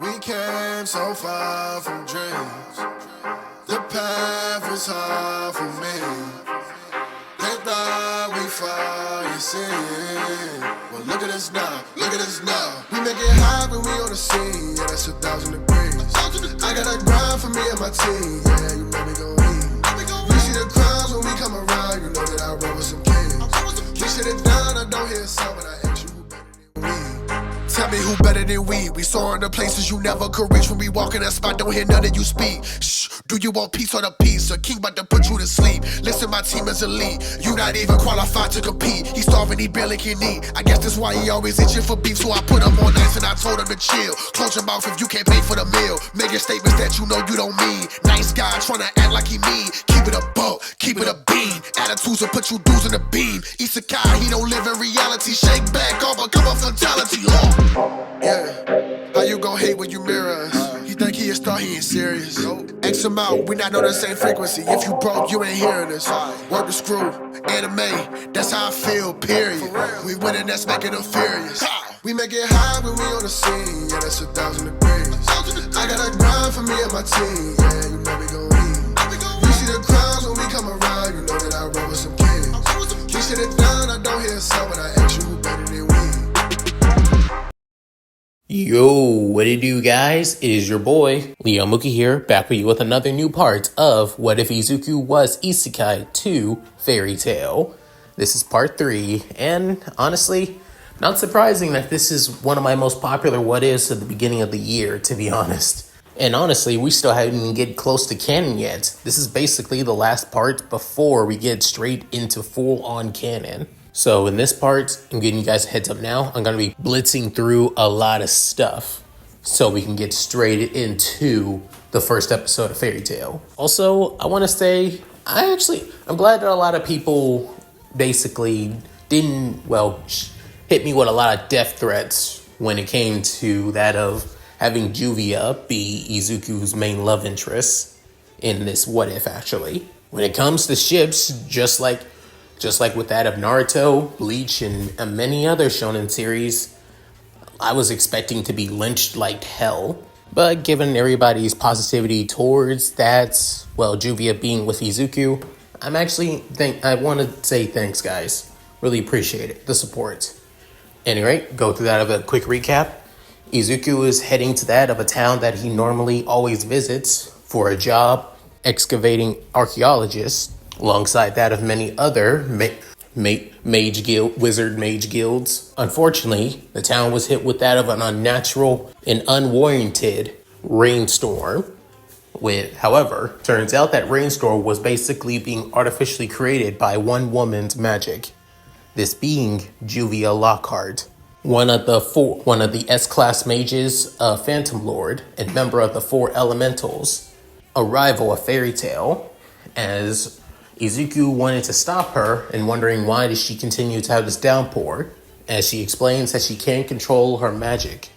We came so far from dreams. The path was hard for me. They thought we fall, you see. Well, look at us now, look at us now. We make it hot when we on the scene. Yeah, that's 1,000 degrees. I got a grind for me and my team. Yeah, you know we gon' eat. You see the crowds when we come around. You know that I roll with some kings. We sit it down, I don't hear a sound, but I ask you who better than we. Tell me who better than we. We soaring to places you never could reach. When we walk in that spot, don't hear none of you speak. Shh, do you want peace or the peace? A king about to put you to sleep. Listen, my team is elite. You not even qualified to compete. He starving, he barely can eat. I guess that's why he always itching for beef. So I put him on ice and I told him to chill. Close your mouth if you can't pay for the meal. Making statements that you know you don't mean. Nice guy trying to act like he mean. Keep it a buck, keep it a bean. Attitudes will put you dudes in the beam. Izuku, he don't live in reality. Shake back, all become a fatality. Yeah, how you gon' hate when you mirror us? He think he a star, he ain't serious. X him out, we not on the same frequency. If you broke, you ain't hearing us. Work the screw, anime, that's how I feel, period. We winning, that's making them furious. We make it high when we on the scene, yeah, that's 1,000 degrees. I got a grind for me and my team, yeah, you know we gon' eat. You see the crowds when we come around, you know that I roll with some kings. We sit it down, I don't hear a sound, but I ask you who better than we. Yo, what it do, guys? It is your boy, Leo Mookie here, back with you with another new part of What If Izuku Was Isekai 2 Fairy Tail. This is part 3, and honestly, not surprising that this is one of my most popular what ifs at the beginning of the year, to be honest. And honestly, we still haven't even get close to canon yet. This is basically the last part before we get straight into full-on canon. So in this part, I'm giving you guys a heads up now. I'm going to be blitzing through a lot of stuff so we can get straight into the first episode of Fairy Tail. Also, I want to say, I'm glad that a lot of people basically didn't, hit me with a lot of death threats when it came to that of having Juvia be Izuku's main love interest in this what if, actually. When it comes to ships, just like with that of Naruto, Bleach, and many other shonen series, I was expecting to be lynched like hell. But given everybody's positivity towards that, Juvia being with Izuku, I want to say thanks, guys. Really appreciate it, the support. Anyway, go through that of a quick recap. Izuku is heading to that of a town that he normally always visits for a job, excavating archaeologists, alongside that of many other wizard mage guilds. Unfortunately, the town was hit with that of an unnatural and unwarranted rainstorm. However, turns out that rainstorm was basically being artificially created by one woman's magic. This being Juvia Lockhart, one of the S-class mages, a Phantom Lord, and member of the Four Elementals, a rival of Fairy Tail, as Izuku wanted to stop her and wondering why does she continue to have this downpour, as she explains that she can't control her magic.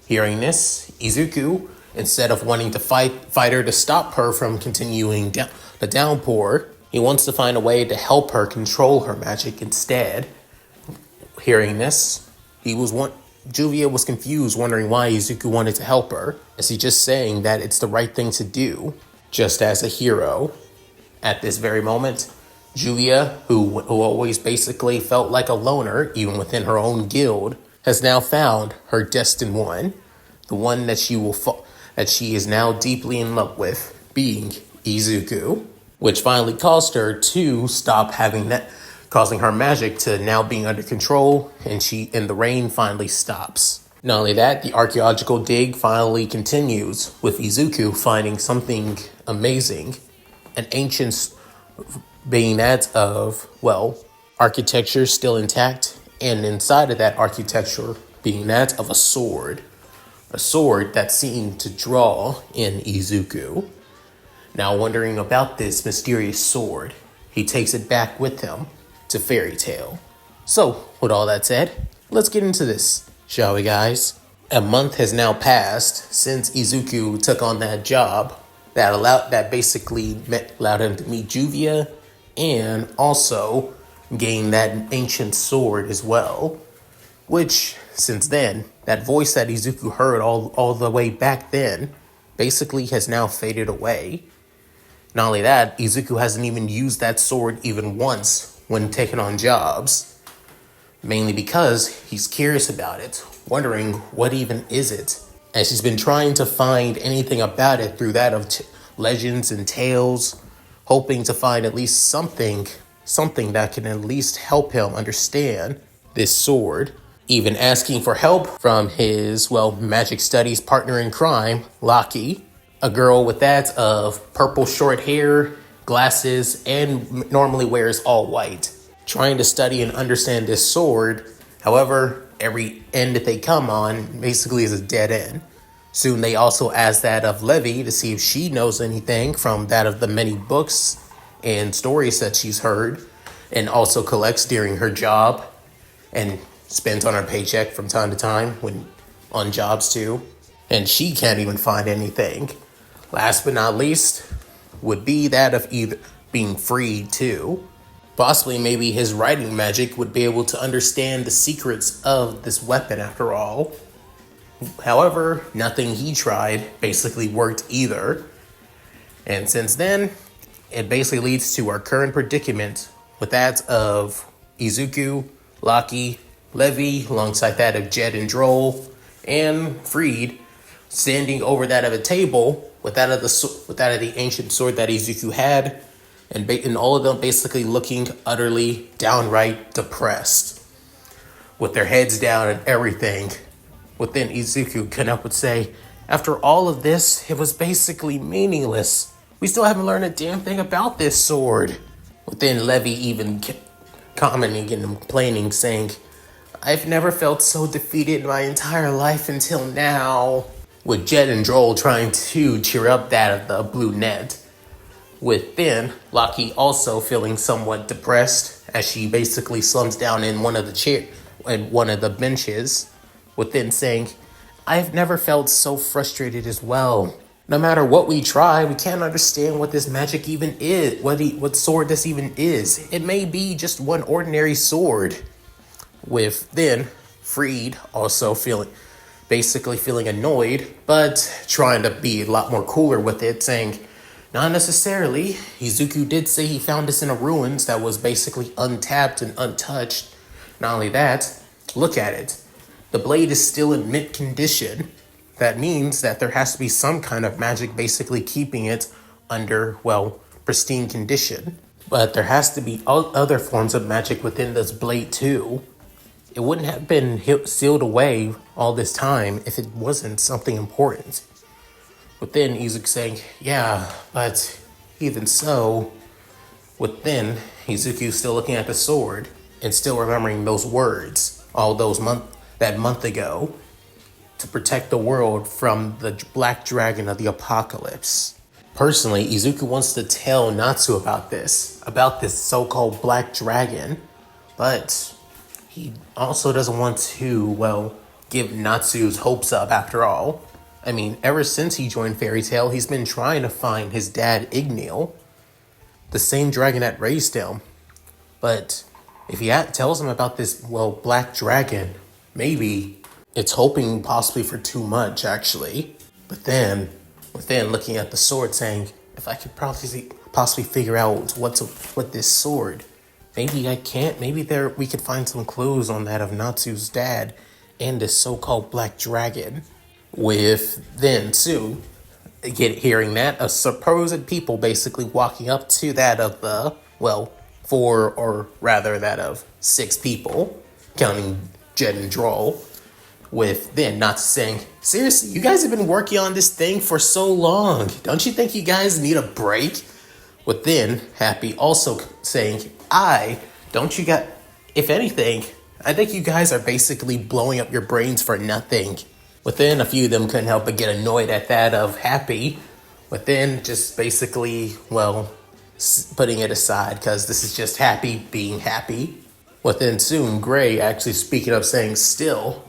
Hearing this, Izuku, instead of wanting to fight her to stop her from continuing the downpour, he wants to find a way to help her control her magic instead. Hearing this, Juvia was confused, wondering why Izuku wanted to help her, as he just saying that it's the right thing to do, just as a hero. At this very moment, Juvia, who always basically felt like a loner, even within her own guild, has now found her destined one, the one that she is now deeply in love with, being Izuku, which finally caused her to stop having that, causing her magic to now being under control, and the rain finally stops. Not only that, the archaeological dig finally continues, with Izuku finding something amazing. An ancient being that of, architecture still intact, and inside of that architecture being that of a sword that seemed to draw in Izuku. Now wondering about this mysterious sword, he takes it back with him to Fairy Tail. So, with all that said, let's get into this, shall we, guys? A month has now passed since Izuku took on that job that basically allowed him to meet Juvia and also gain that ancient sword as well. Which, since then, that voice that Izuku heard all the way back then basically has now faded away. Not only that, Izuku hasn't even used that sword even once when taking on jobs. Mainly because he's curious about it, wondering what even is it. As he's been trying to find anything about it through that of legends and tales, hoping to find at least something that can at least help him understand this sword. Even asking for help from his, magic studies partner in crime, Laki, a girl with that of purple short hair, glasses, and normally wears all white. Trying to study and understand this sword, however, every end that they come on basically is a dead end. Soon they also ask that of Levi to see if she knows anything from that of the many books and stories that she's heard, and also collects during her job, and spends on her paycheck from time to time when on jobs too. And she can't even find anything. Last but not least would be that of either being freed too. Possibly maybe his writing magic would be able to understand the secrets of this weapon after all. However, nothing he tried basically worked either. And since then, it basically leads to our current predicament with that of Izuku, Laki, Levi, alongside that of Jed and Droll, and Freed, standing over that of a table with that of the ancient sword that Izuku had, and all of them basically looking utterly downright depressed, with their heads down and everything. Within Izuku Got would say, after all of this, it was basically meaningless. We still haven't learned a damn thing about this sword. Within Levi even commenting and complaining, saying, I've never felt so defeated in my entire life until now. With Jed and Droll trying to cheer up that of the blue net. Within, Laki also feeling somewhat depressed as she basically slumps down in one of the benches. Within saying, I've never felt so frustrated as well. No matter what we try, we can't understand what this magic even is, what sword this even is. It may be just one ordinary sword. With then Freed also feeling annoyed, but trying to be a lot more cooler with it, saying, not necessarily. Izuku did say he found this in a ruins that was basically untapped and untouched. Not only that, look at it. The blade is still in mint condition. That means that there has to be some kind of magic basically keeping it under, pristine condition. But there has to be other forms of magic within this blade too. It wouldn't have been sealed away all this time if it wasn't something important. Within, Izuku saying, yeah, but even so, within, Izuku still looking at the sword and still remembering those words that month ago to protect the world from the black dragon of the apocalypse. Personally, Izuku wants to tell Natsu about this so-called black dragon, but he also doesn't want to, give Natsu's hopes up after all. I mean, ever since he joined Fairy Tail, he's been trying to find his dad, Igneel, the same dragon that raised him. But if he tells him about this, black dragon, maybe it's hoping possibly for too much, actually. But then, looking at the sword, saying, if I could possibly figure out what this sword, maybe I can't. Maybe we could find some clues on that of Natsu's dad and this so-called black dragon. With then soon, hearing that, a supposed people basically walking up to that of the, that of 6 people, counting Jed and Droll. With then not saying, seriously, you guys have been working on this thing for so long. Don't you think you guys need a break? With then Happy also saying, if anything, I think you guys are basically blowing up your brains for nothing. Within, a few of them couldn't help but get annoyed at that of Happy. Within, just basically, putting it aside because this is just Happy being happy. Within soon, Gray actually speaking up saying, still,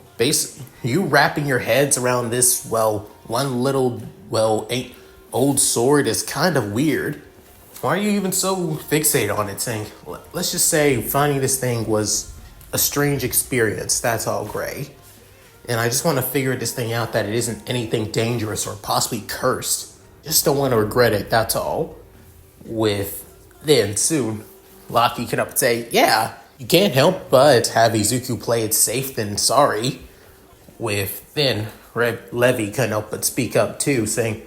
you wrapping your heads around this, one little, old sword is kind of weird. Why are you even so fixated on it? Saying, let's just say finding this thing was a strange experience, that's all, Gray. And I just want to figure this thing out that it isn't anything dangerous or possibly cursed. Just don't want to regret it, that's all. Then soon, Locky can up and say, yeah, you can't help but have Izuku play it safe than sorry. Then Levy couldn't help but speak up too, saying,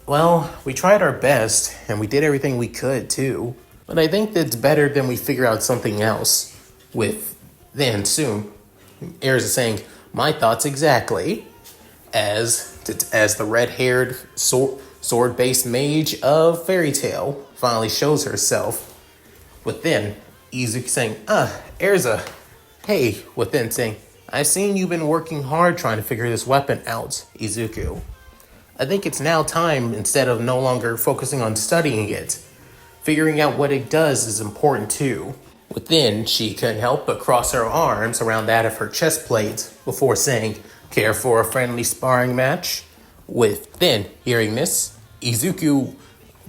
well, we tried our best, and we did everything we could too. But I think that's better than we figure out something else. Then soon, Erza saying, my thoughts exactly. As the red-haired sword-based mage of Fairy Tail finally shows herself. Then Izuku saying, Erza, hey. Then saying, I've seen you've been working hard trying to figure this weapon out, Izuku. I think it's now time, instead of no longer focusing on studying it, figuring out what it does is important too. Then she couldn't help but cross her arms around that of her chest plate before saying, care for a friendly sparring match? Then, hearing this, Izuku,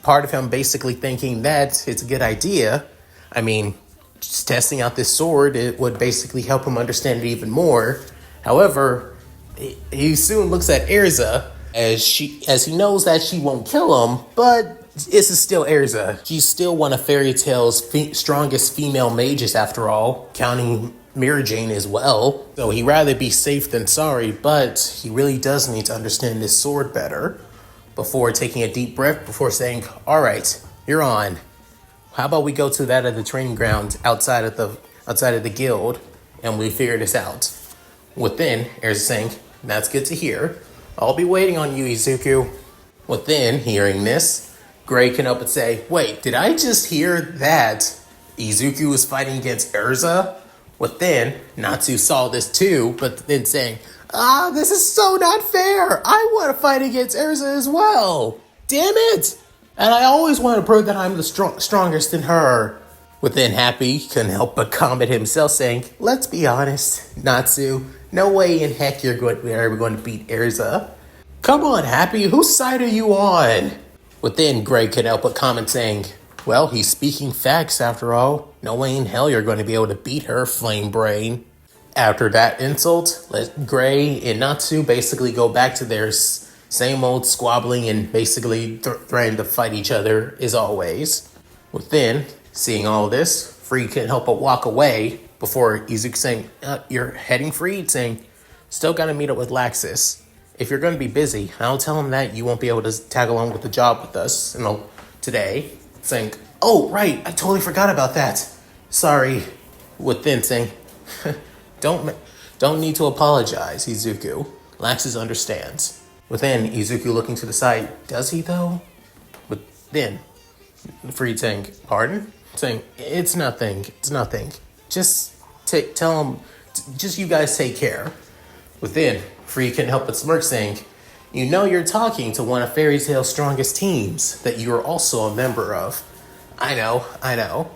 part of him basically thinking that it's a good idea. I mean, just testing out this sword, it would basically help him understand it even more. However, he soon looks at Erza as he knows that she won't kill him, but this is still Erza. She's still one of Fairy Tail's strongest female mages after all, counting Mira Jane as well. So he'd rather be safe than sorry, but he really does need to understand this sword better before taking a deep breath, before saying, all right, you're on. How about we go to that of the training ground outside of the guild and we figure this out? Then Erza saying, that's good to hear. I'll be waiting on you, Izuku. Then, hearing this, Gray can up and say, wait, did I just hear that Izuku is fighting against Erza? Then, Natsu saw this too, but then saying, this is so not fair. I want to fight against Erza as well. Damn it. And I always want to prove that I'm the strongest than her. Then Happy couldn't help but comment himself saying, let's be honest, Natsu, no way in heck you're ever going to beat Erza. Come on, Happy, whose side are you on? Then Greg couldn't help but comment saying, well, he's speaking facts after all. No way in hell you're going to be able to beat her, Flame Brain. After that insult, let Gray and Natsu basically go back to their same old squabbling and basically threatening to fight each other as always. Then, seeing all this, Free couldn't help but walk away before Izuku saying, you're heading, Free? Saying, still gotta meet up with Laxus. If you're gonna be busy, I'll tell him that you won't be able to tag along with the job with us today. Saying, oh, right, I totally forgot about that. Sorry. Then saying, don't need to apologize, Izuku. Laxus understands. Then Izuku looking to the side, does he though? Then Free saying, pardon? Saying, it's nothing. Just tell him, just you guys take care. Then Free couldn't help but smirk saying, you know you're talking to one of Fairy Tail's strongest teams that you are also a member of. I know.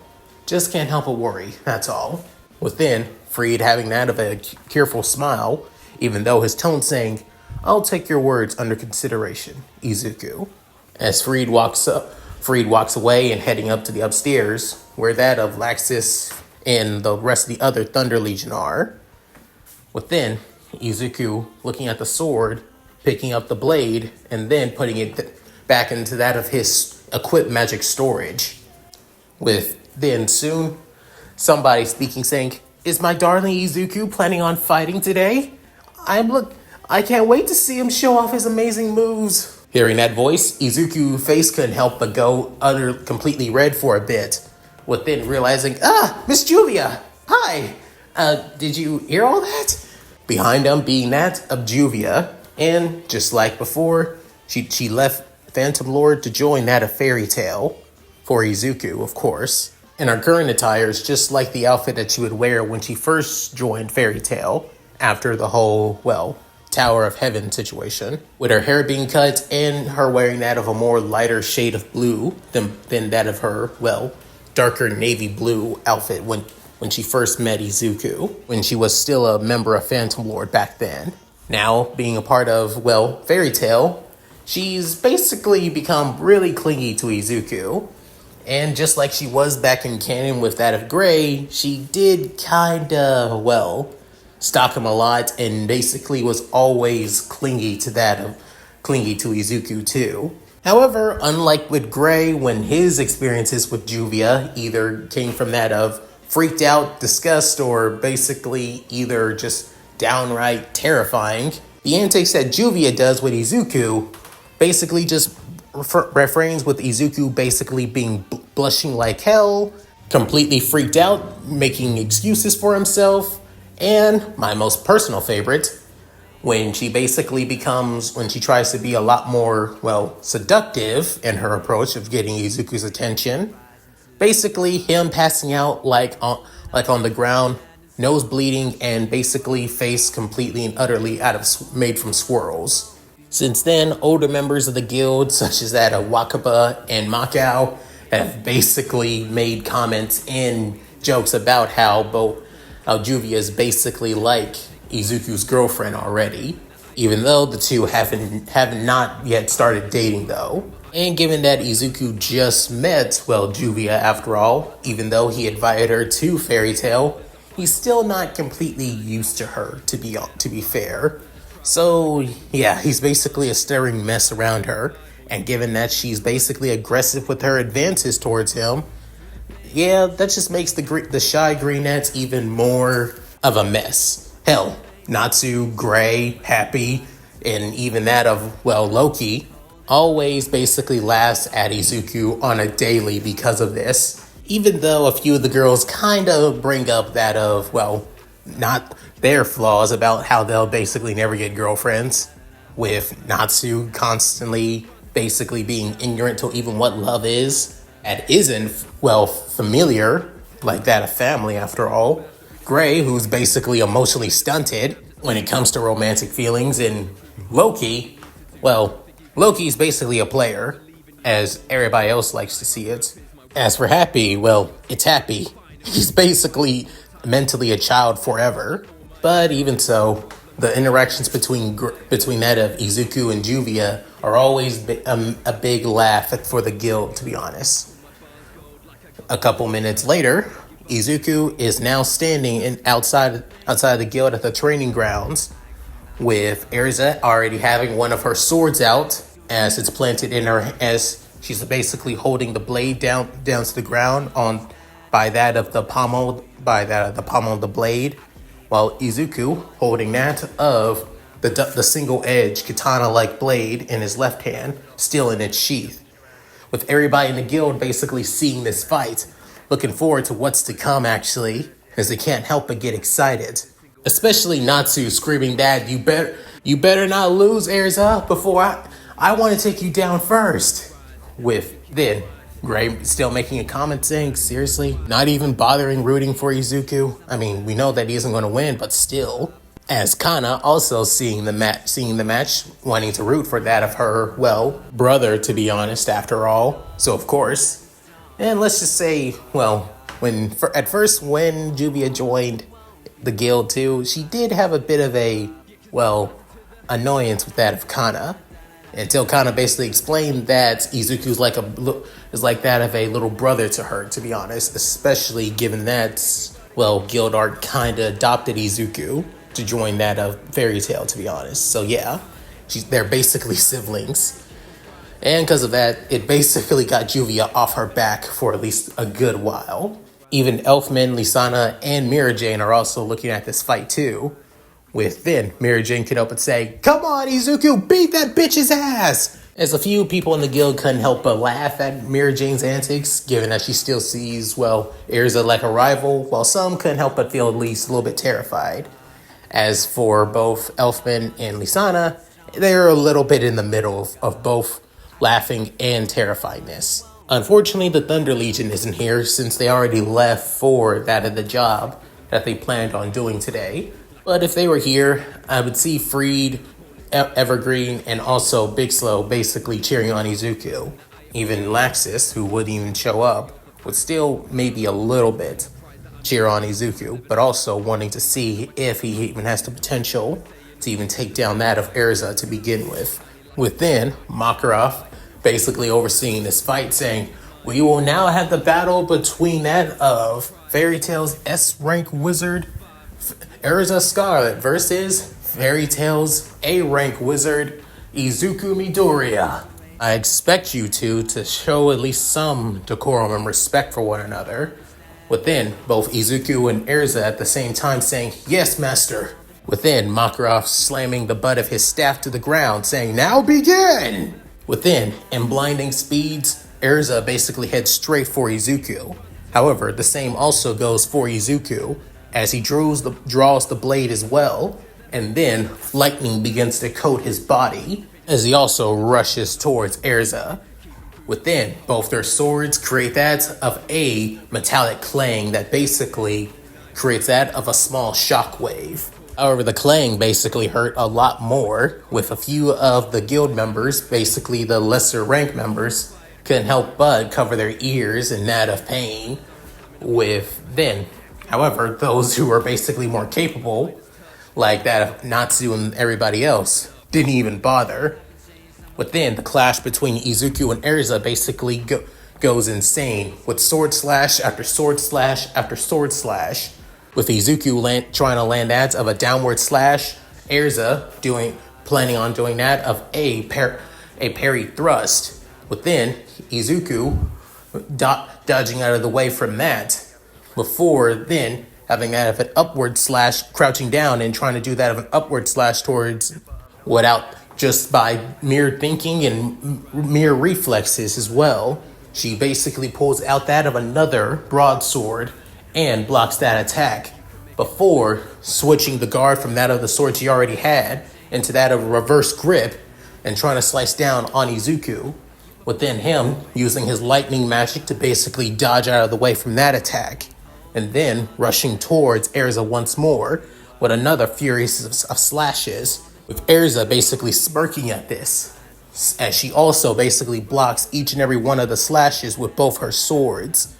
Just can't help but worry, that's all. Then Freed having that of a careful smile, even though his tone saying, I'll take your words under consideration, Izuku. As Freed walks away and heading up to the upstairs, where that of Laxus and the rest of the other Thunder Legion are. Then Izuku looking at the sword, picking up the blade, and then putting it back into that of his equipped magic storage. Then soon, somebody speaking saying, is my darling Izuku planning on fighting today? I can't wait to see him show off his amazing moves. Hearing that voice, Izuku's face couldn't help but go completely red for a bit. Then realizing, Miss Juvia, hi. Did you hear all that? Behind him being that of Juvia, and just like before, she left Phantom Lord to join that of Fairy Tail, for Izuku, of course. And her current attire is just like the outfit that she would wear when she first joined Fairy Tail, after the whole, Tower of Heaven situation, with her hair being cut and her wearing that of a more lighter shade of blue than that of her, darker navy blue outfit when she first met Izuku, when she was still a member of Phantom Lord back then. Now, being a part of, Fairy Tail, she's basically become really clingy to Izuku, And just like she was back in canon with that of Gray, she did kinda, well, stalk him a lot and basically was always clingy to Izuku too. However, unlike with Gray, when his experiences with Juvia either came from that of freaked out, disgust, or basically either just downright terrifying, the antics that Juvia does with Izuku basically just refrains with Izuku basically being blushing like hell, completely freaked out, making excuses for himself, and my most personal favorite, when she tries to be a lot more, well, seductive in her approach of getting Izuku's attention. Basically, him passing out like on the ground, nose bleeding, and basically face completely and utterly made from swirls. Since then, older members of the guild, such as that of Wakaba and Makao, have basically made comments and jokes about how Juvia is basically like Izuku's girlfriend already, even though the two have not yet started dating though. And given that Izuku just met, well, Juvia after all, even though he invited her to Fairy Tail, he's still not completely used to her, to be fair. So, yeah, he's basically a stirring mess around her, and given that she's basically aggressive with her advances towards him, yeah, that just makes the shy greenettes even more of a mess. Hell, Natsu, Gray, Happy, and even that of, well, Loki, always basically laughs at Izuku on a daily because of this. Even though a few of the girls kind of bring up that of, well, not their flaws about how they'll basically never get girlfriends, with Natsu constantly basically being ignorant to even what love is, and isn't, well, familiar, like that of family after all. Gray, who's basically emotionally stunted when it comes to romantic feelings, and Loki, well, Loki's basically a player, as everybody else likes to see it. As for Happy, well, it's Happy. He's basically mentally a child forever. But even so, the interactions between that of Izuku and Juvia are always a big laugh for the guild, to be honest. A couple minutes later, Izuku is now standing outside the guild at the training grounds, with Erza already having one of her swords out as it's planted in her, as she's basically holding the blade down to the ground by that of the pommel of the blade, while Izuku holding that of the single edge katana-like blade in his left hand, still in its sheath. With everybody in the guild basically seeing this fight, looking forward to what's to come actually, as they can't help but get excited. Especially Natsu screaming, "Dad, you better not lose, Erza, before I want to take you down first." With then Gray still making a comment saying, seriously, not even bothering rooting for Izuku. I mean, we know that he isn't going to win, but still. As Kana also seeing the match, wanting to root for that of her, well, brother, to be honest, after all. So of course, and let's just say, well, at first when Juvia joined the guild too, she did have a bit of a, well, annoyance with that of Kana, until Kana basically explained that Izuku is like that of a little brother to her, to be honest, especially given that, well, Guild Art kind of adopted Izuku to join that of Fairy Tail, to be honest. So yeah, they're basically siblings. And because of that, it basically got Juvia off her back for at least a good while. Even Elfman, Lisana, and Mira Jane are also looking at this fight too. With then, Mira Jane could help but say, "Come on, Izuku, beat that bitch's ass!" As a few people in the guild couldn't help but laugh at Mira Jane's antics, given that she still sees, well, Erza like a rival, while some couldn't help but feel at least a little bit terrified. As for both Elfman and Lisana, they're a little bit in the middle of both laughing and terrifiedness. Unfortunately, the Thunder Legion isn't here since they already left for that of the job that they planned on doing today. But if they were here, I would see Freed, Evergreen, and also Big Slow basically cheering on Izuku. Even Laxus, who wouldn't even show up, would still maybe a little bit cheer on Izuku, but also wanting to see if he even has the potential to even take down that of Erza to begin with. With then, Makarov basically overseeing this fight saying, We will now have the battle between that of Fairy Tail's S rank wizard Erza Scarlet versus Fairy Tail's A rank wizard Izuku Midoriya. I expect you two to show at least some decorum and respect for one another, within both Izuku and Erza at the same time saying, "Yes, master." Within, Makarov slamming the butt of his staff to the ground, saying, "Now begin!" Within, in blinding speeds, Erza basically heads straight for Izuku. However, the same also goes for Izuku, as he draws the blade as well, and then lightning begins to coat his body, as he also rushes towards Erza. Within, both their swords create that of a metallic clang that basically creates that of a small shockwave. However, the clang basically hurt a lot more, with a few of the guild members, basically the lesser rank members, couldn't help but cover their ears in that of pain. However, those who were basically more capable, like that of Natsu and everybody else, didn't even bother. Within, the clash between Izuku and Erza basically goes insane, with sword slash after sword slash after sword slash, with Izuku trying to land that of a downward slash, Erza planning on doing that of a parry thrust. Within, Izuku dodging out of the way from that, before then having that of an upward slash, crouching down and trying to do that of an upward slash towards, without just by mere thinking and mere reflexes as well. She basically pulls out that of another broadsword and blocks that attack, before switching the guard from that of the sword she already had into that of a reverse grip and trying to slice down on Izuku. Within him, using his lightning magic to basically dodge out of the way from that attack, and then rushing towards Erza once more with another furious of slashes, with Erza basically smirking at this, as she also basically blocks each and every one of the slashes with both her swords,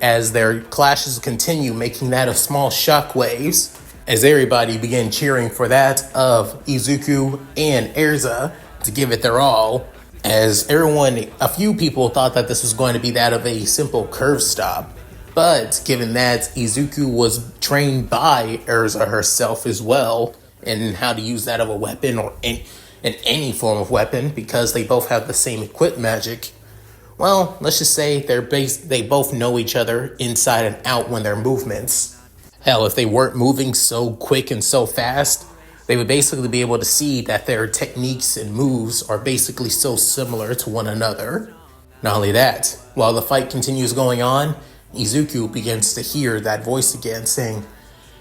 as their clashes continue, making that of small shockwaves, as everybody began cheering for that of Izuku and Erza to give it their all, as a few people thought that this was going to be that of a simple curve stop. But given that Izuku was trained by Erza herself as well in how to use that of a weapon or in any form of weapon, because they both have the same equip magic, well, let's just say they both know each other inside and out when their movements. Hell, if they weren't moving so quick and so fast, they would basically be able to see that their techniques and moves are basically so similar to one another. Not only that, while the fight continues going on, Izuku begins to hear that voice again saying,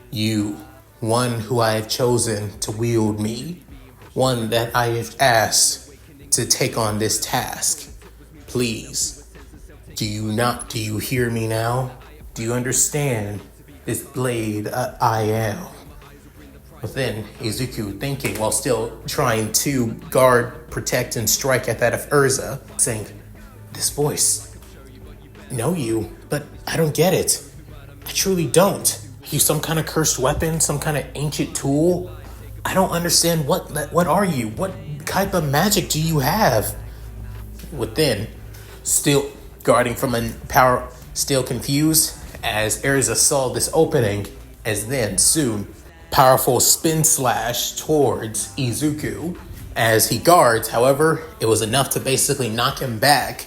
"You, one who I have chosen to wield me, one that I have asked to take on this task. Please, do you hear me now? Do you understand this blade I am?" Within, Izuku thinking while still trying to guard, protect, and strike at that of Erza, saying, "This voice, know you, but I don't get it. I truly don't. Are you some kind of cursed weapon, some kind of ancient tool? I don't understand what are you? What type of magic do you have?" Within, still guarding from a power, still confused, as Erza saw this opening, as then soon powerful spin slash towards Izuku as he guards. However, it was enough to basically knock him back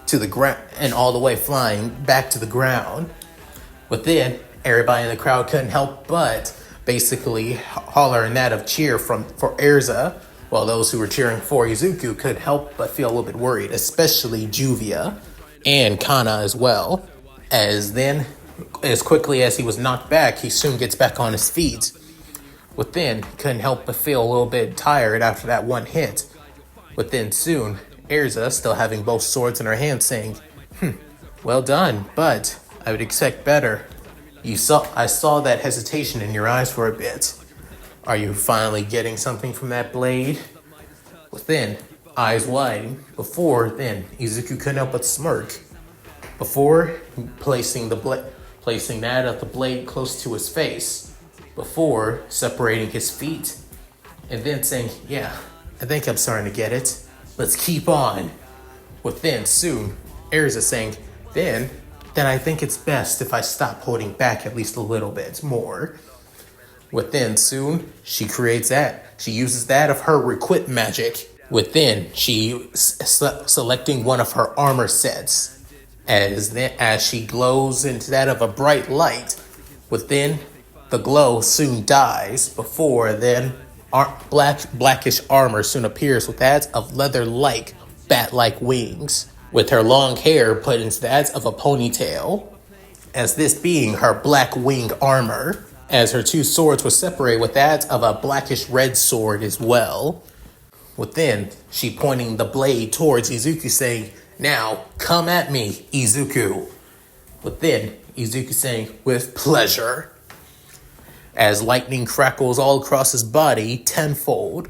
to the ground and all the way flying back to the ground. Within, everybody in the crowd couldn't help but basically holler in that of cheer for Erza, while those who were cheering for Izuku could help but feel a little bit worried, especially Juvia and Kana as well, as then, as quickly as he was knocked back, he soon gets back on his feet. Within, couldn't help but feel a little bit tired after that one hit. Within soon, Erza, still having both swords in her hand, saying, "Well done, but I would expect better. I saw that hesitation in your eyes for a bit. Are you finally getting something from that blade?" Within, eyes wide. Before then, Izuku couldn't help but smirk. Before placing that of the blade close to his face, before separating his feet, and then saying, "Yeah, I think I'm starting to get it. Let's keep on." Within soon, Erza saying, then I think it's best if I stop holding back at least a little bit more. Within, soon, she creates that. She uses that of her requip magic. Within, she selecting one of her armor sets. As she glows into that of a bright light. Within, the glow soon dies. Before then, blackish armor soon appears with that of leather-like, bat-like wings. With her long hair put into that of a ponytail. As this being her black wing armor. As her two swords were separated with that of a blackish red sword as well. Within, she pointing the blade towards Izuku saying, now, come at me, Izuku. Within, Izuku saying, with pleasure. As lightning crackles all across his body tenfold.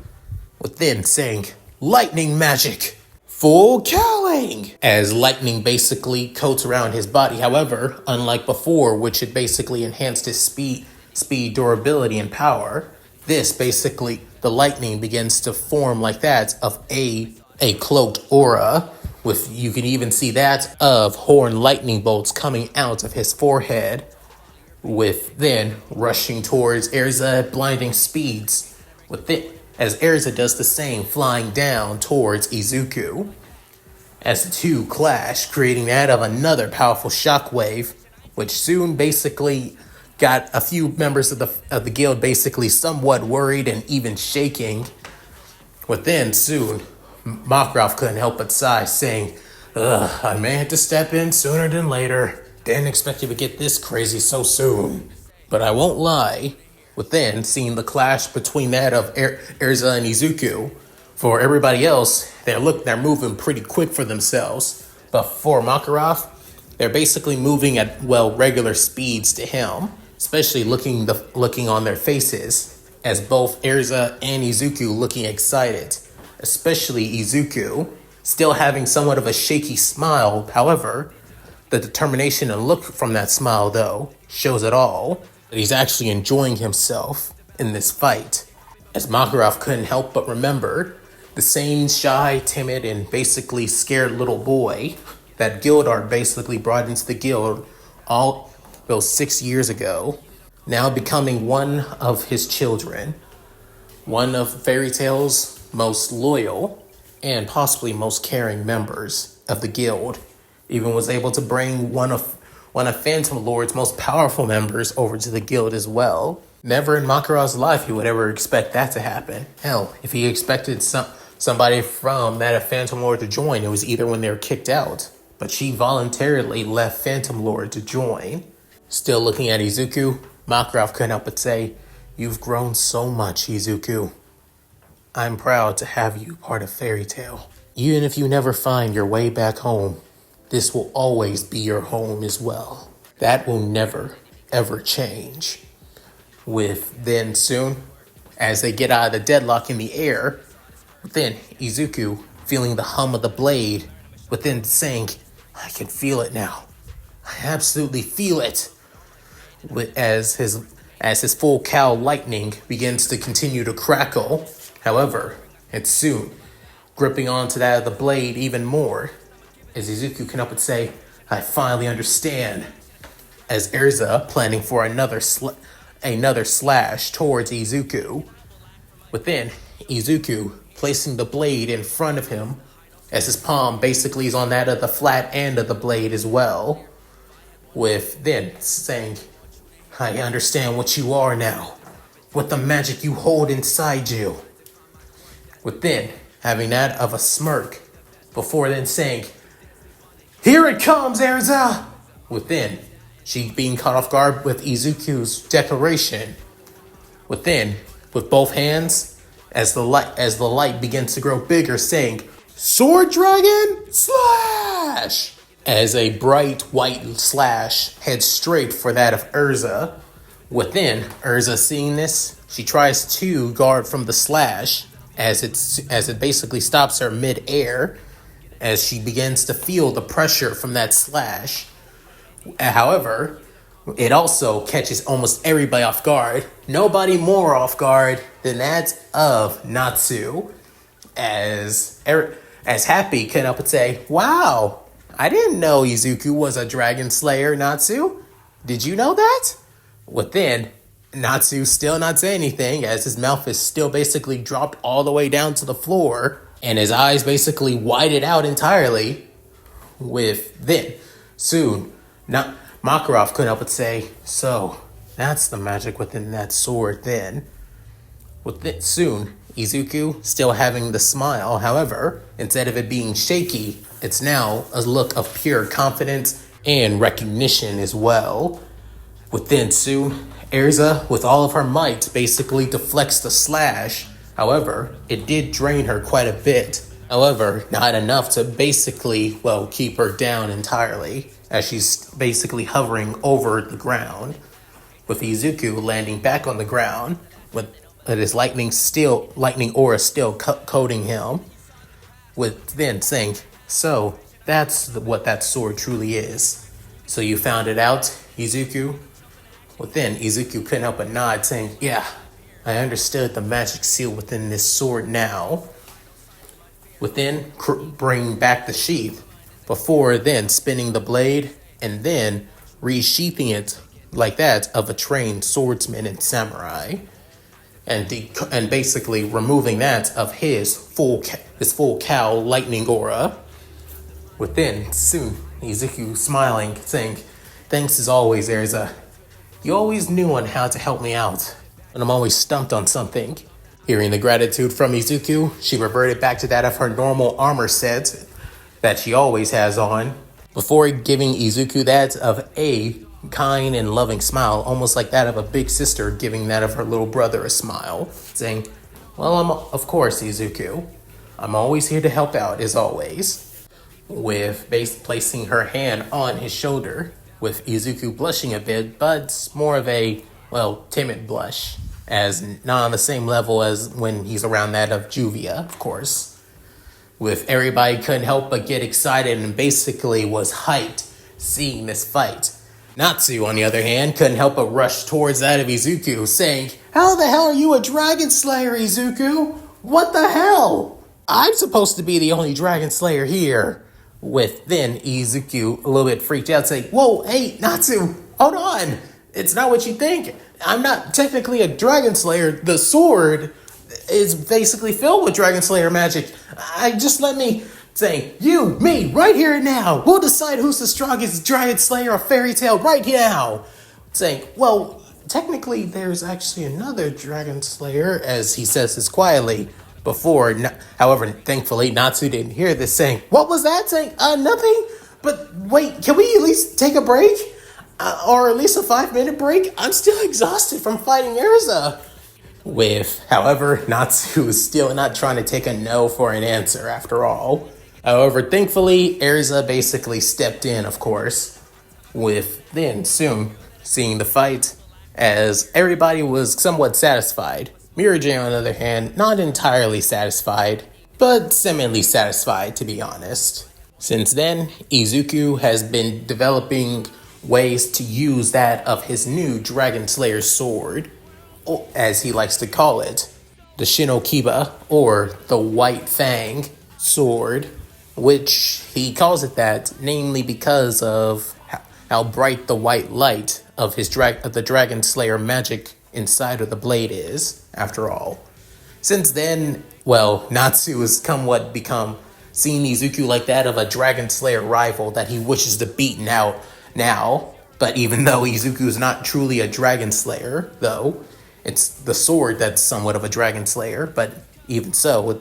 Within, saying, lightning magic. Full killing! As lightning basically coats around his body. However, unlike before, which had basically enhanced his speed, durability, and power, this basically, the lightning begins to form like that of a cloaked aura. With, you can even see that of horn lightning bolts coming out of his forehead. With then rushing towards Erza at blinding speeds. With it, as Erza does the same, flying down towards Izuku. As the two clash, creating that of another powerful shockwave, which soon basically got a few members of the guild basically somewhat worried and even shaking. Within, soon, Makarov couldn't help but sigh, saying, I may have to step in sooner than later. Didn't expect you to get this crazy so soon. But I won't lie, within, seeing the clash between that of Erza and Izuku, for everybody else, they're moving pretty quick for themselves. But for Makarov, they're basically moving at, regular speeds to him, especially looking on their faces, as both Erza and Izuku looking excited. Especially Izuku, still having somewhat of a shaky smile. However, the determination and look from that smile, though, shows it all, that he's actually enjoying himself in this fight. As Makarov couldn't help but remember the same shy, timid, and basically scared little boy that Gildart basically brought into the guild all those 6 years ago, now becoming one of his children, one of Fairy Tail's most loyal and possibly most caring members of the guild. Even was able to bring one of Phantom Lord's most powerful members over to the guild as well. Never in Makarov's life he would ever expect that to happen. Hell, if he expected somebody from that of Phantom Lord to join, it was either when they were kicked out. But she voluntarily left Phantom Lord to join. Still looking at Izuku, Makarov couldn't help but say, you've grown so much, Izuku. I'm proud to have you part of Fairy Tail. Even if you never find your way back home, this will always be your home as well. That will never, ever change. With then soon, as they get out of the deadlock in the air, then Izuku feeling the hum of the blade, within saying, I can feel it now. I absolutely feel it. As his full cow lightning begins to continue to crackle. However, it's soon gripping onto that of the blade even more. As Izuku can up and say, I finally understand. As Erza planning for another slash towards Izuku. Within, Izuku placing the blade in front of him, as his palm basically is on that of the flat end of the blade as well. With then saying, I understand what you are now. What the magic you hold inside you. Within, having that of a smirk. Before then saying, here it comes, Erza! Within, she being caught off guard with Izuku's declaration. Within, with both hands, as the light begins to grow bigger, saying, Sword Dragon Slash! As a bright white slash heads straight for that of Erza. Within, Erza seeing this, she tries to guard from the slash as it basically stops her mid-air as she begins to feel the pressure from that slash. However, it also catches almost everybody off guard. Nobody more off guard than that of Natsu. As Happy can up and say, wow, I didn't know Izuku was a dragon slayer, Natsu. Did you know that? Well, then, Natsu still not saying anything as his mouth is still basically dropped all the way down to the floor and his eyes basically whited out entirely. With then, soon, not Makarov couldn't help but say, "So, that's the magic within that sword then." With it soon, Izuku still having the smile, however, instead of it being shaky, it's now a look of pure confidence and recognition as well. Within soon, Erza, with all of her might, basically deflects the slash. However, it did drain her quite a bit. However, not enough to basically, well, keep her down entirely, as she's basically hovering over the ground, with Izuku landing back on the ground, with his lightning aura still coating him, with then saying, "So, that's what that sword truly is. So you found it out, Izuku?" Well, then Izuku couldn't help but nod, saying, "Yeah, I understood the magic seal within this sword now." Within, bring back the sheath, before then spinning the blade, and then resheathing it like that of a trained swordsman and samurai, and basically removing that of his full cowl lightning aura. Within, soon, Izuku smiling, saying, "Thanks as always, Erza. You always knew on how to help me out, and I'm always stumped on something." Hearing the gratitude from Izuku, she reverted back to that of her normal armor set that she always has on, before giving Izuku that of a kind and loving smile, almost like that of a big sister giving that of her little brother a smile, saying, "Well, of course, Izuku. I'm always here to help out, as always." With placing her hand on his shoulder, with Izuku blushing a bit, but more of a, well, timid blush, as not on the same level as when he's around that of Juvia, of course. With everybody couldn't help but get excited and basically was hyped seeing this fight. Natsu, on the other hand, couldn't help but rush towards that of Izuku, saying, "How the hell are you a dragon slayer, Izuku? What the hell? I'm supposed to be the only dragon slayer here." With then Izuku a little bit freaked out, saying, "Whoa, hey, Natsu, hold on. It's not what you think. I'm not technically a dragon slayer. The sword is basically filled with dragon slayer magic. Just let me say, you, me, right here and now. We'll decide who's the strongest dragon slayer of Fairy Tail right now." Saying, "Well, technically there's actually another dragon slayer," as he says this quietly. Before, however, thankfully, Natsu didn't hear this, saying, "What was that?" Saying, "Nothing. But wait, can we at least take a break? Or at least a 5-minute break? I'm still exhausted from fighting Erza." With, however, Natsu is still not trying to take a no for an answer after all. However, thankfully, Erza basically stepped in, of course, with then soon seeing the fight, as everybody was somewhat satisfied. Mirajay, on the other hand, not entirely satisfied, but semi-satisfied, to be honest. Since then, Izuku has been developing ways to use that of his new Dragon Slayer sword, as he likes to call it, the Shinokiba, or the White Fang sword, which he calls it that, namely because of how bright the white light of the Dragon Slayer magic inside of the blade is, after all. Since then, well, Natsu has somewhat become seeing Izuku like that of a Dragon Slayer rival that he wishes to beat now. But even though Izuku is not truly a Dragon Slayer, though, it's the sword that's somewhat of a Dragon Slayer, but even so,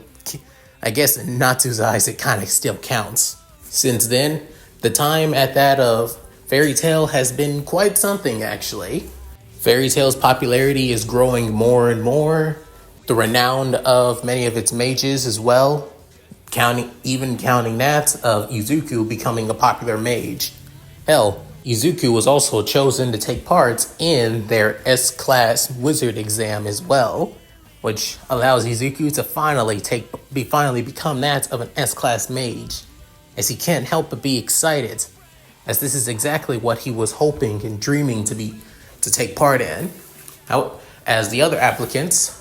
I guess in Natsu's eyes, it kind of still counts. Since then, the time at that of Fairy Tail has been quite something, actually. Fairy Tail's popularity is growing more and more. The renown of many of its mages as well, counting that of Izuku becoming a popular mage. Hell, Izuku was also chosen to take part in their S-Class Wizard exam as well, which allows Izuku to finally become that of an S-Class mage, as he can't help but be excited, as this is exactly what he was hoping and dreaming to take part in. As the other applicants,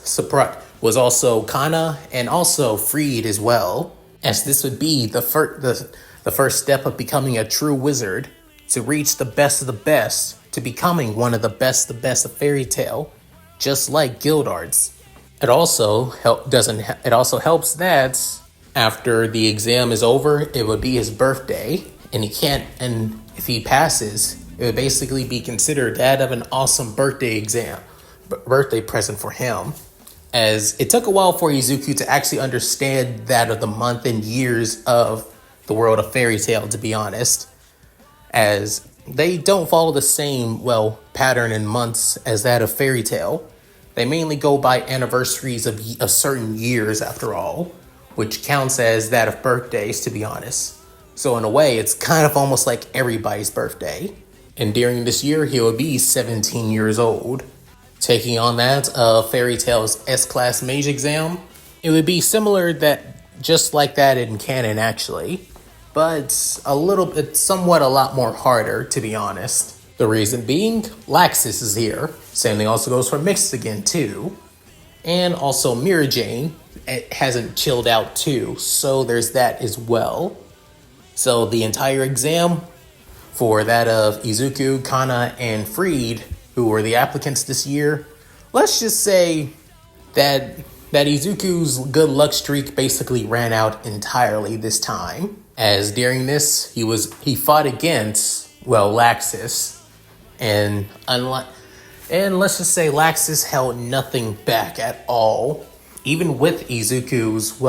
was also Kana and also Freed as well, as this would be the the first step of becoming a true wizard, to reach the best of the best, to becoming one of the best of fairy tale, just like Gildarts. It also It also helps that after the exam is over, it would be his birthday, and if he passes, it would basically be considered that of an awesome birthday present for him. As it took a while for Izuku to actually understand that of the month and years of the world of fairy tale, to be honest, as they don't follow the same, pattern in months as that of fairy tale. They mainly go by anniversaries of certain years, after all, which counts as that of birthdays, to be honest. So in a way, it's kind of almost like everybody's birthday. And during this year, he will be 17 years old. Taking on that Fairy Tail's S-Class Mage exam, it would be just like that in canon, actually. But somewhat a lot more harder, to be honest. The reason being, Laxus is here. Same thing also goes for Mystigan, too. And also Mira Jane hasn't chilled out, too. So there's that as well. So the entire exam for that of Izuku, Kana, and Freed, who were the applicants this year, let's just say that Izuku's good luck streak basically ran out entirely this time. As during this, he fought against, Laxus, and let's just say Laxus held nothing back at all, even with Izuku's,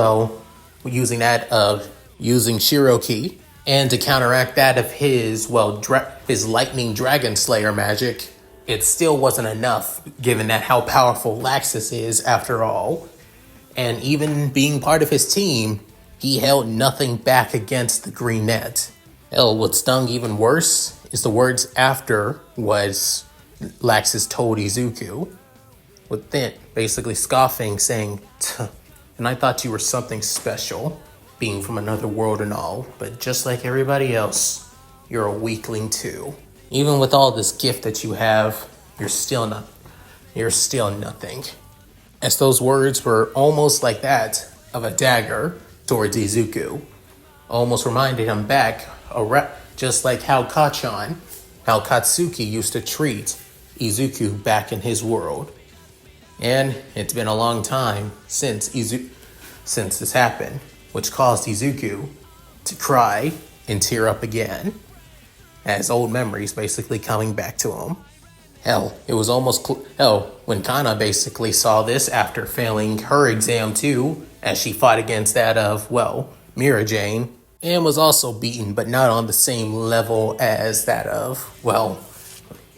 using Shiroki, and to counteract that of his, his lightning dragon slayer magic. It still wasn't enough, given that how powerful Laxus is, after all. And even being part of his team, he held nothing back against the Green Net. Hell, what stung even worse is the words after was Laxus told Izuku, with then basically scoffing, saying, "And I thought you were something special, being from another world and all, but just like everybody else, you're a weakling too. Even with all this gift that you have, you're still nothing." As those words were almost like that of a dagger towards Izuku, almost reminded him back, just like how Katsuki used to treat Izuku back in his world. And it's been a long time since this happened, which caused Izuku to cry and tear up again, as old memories basically coming back to him. Hell, it was almost when Kana basically saw this after failing her exam too, as she fought against that of, Mira Jane, and was also beaten, but not on the same level as that of,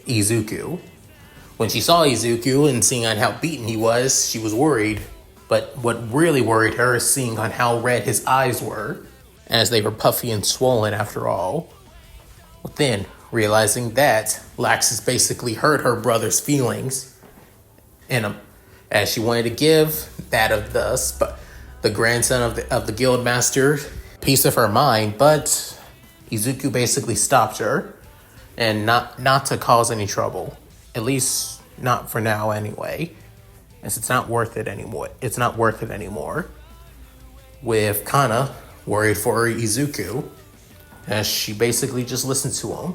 Izuku. When she saw Izuku and seeing on how beaten he was, she was worried. But what really worried her is seeing on how red his eyes were, as they were puffy and swollen after all. But then, realizing that Laxus basically hurt her brother's feelings, and as she wanted to give that of the grandson of the guild master piece of her mind, but Izuku basically stopped her, and not to cause any trouble, at least not for now anyway, as it's not worth it anymore. With Kana worried for Izuku, as she basically just listened to him.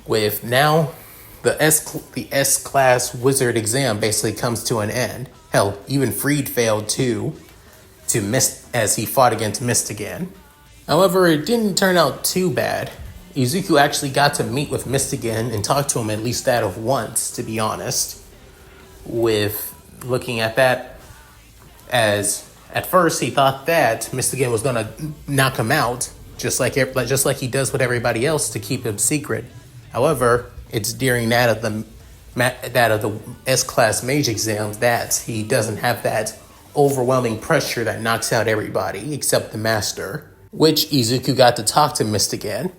With now, the S-Class Wizard exam basically comes to an end. Hell, even Freed failed too, as he fought against Mystigan. However, it didn't turn out too bad. Izuku actually got to meet with Mystigan and talk to him at least that of once, to be honest. With looking at that, as at first he thought that Mystigan was gonna knock him out, just like he does with everybody else to keep him secret. However, it's during that of the S-Class Mage exams that he doesn't have that overwhelming pressure that knocks out everybody except the Master, which Izuku got to talk to Mystigan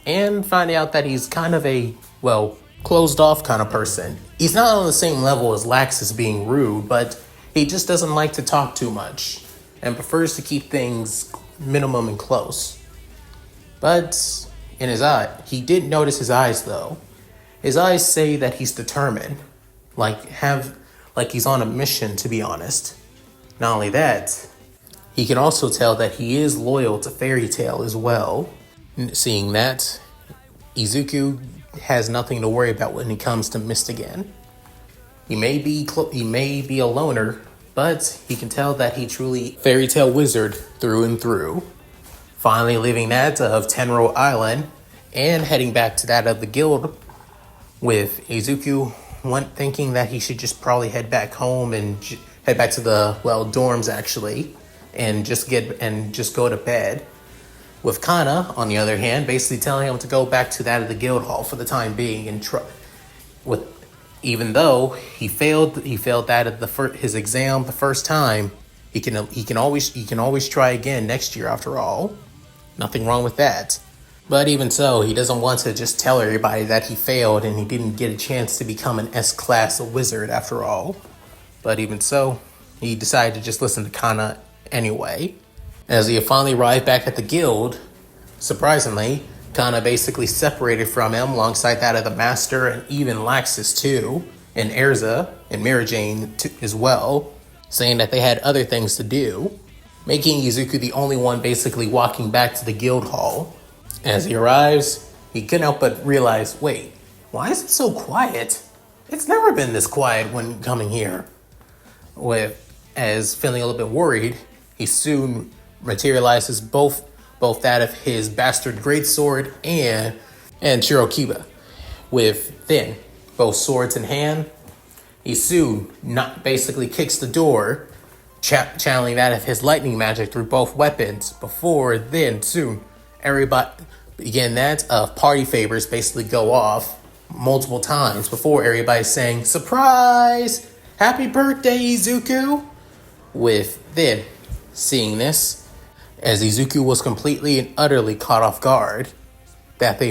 and find out that he's kind of a, closed off kind of person. He's not on the same level as Laxus being rude, but he just doesn't like to talk too much and prefers to keep things minimum and close. But in his eye, he did notice his eyes though. His eyes say that he's determined, like he's on a mission, to be honest. Not only that, he can also tell that he is loyal to Fairy Tail as well. Seeing that, Izuku has nothing to worry about when it comes to Mist again. He may be a loner, but he can tell that he truly Fairy Tail wizard through and through. Finally leaving that of Tenro Island and heading back to that of the guild, with Izuku thinking that he should just probably head back home and head back to the dorms actually, and just go to bed. With Kana, on the other hand, basically telling him to go back to that of the guild hall for the time being, and even though he failed that at his exam the first time, he can always try again next year after all. Nothing wrong with that. But even so, he doesn't want to just tell everybody that he failed and he didn't get a chance to become an S-class wizard after all. But even so, he decided to just listen to Kana anyway. As he finally arrived back at the guild, surprisingly, Kana basically separated from him alongside that of the Master and even Laxus too, and Erza and Mirajane as well, saying that they had other things to do, making Izuku the only one basically walking back to the guild hall. As he arrives, he couldn't help but realize, wait, why is it so quiet? It's never been this quiet when coming here. As feeling a little bit worried, he soon materializes both that of his bastard greatsword and Shirokiba. With then both swords in hand, he soon basically kicks the door, channeling that of his lightning magic through both weapons. Before then, soon everybody began that of party favors basically go off multiple times before everybody's saying, "Surprise! Happy birthday, Izuku!" With then seeing this, as Izuku was completely and utterly caught off guard, that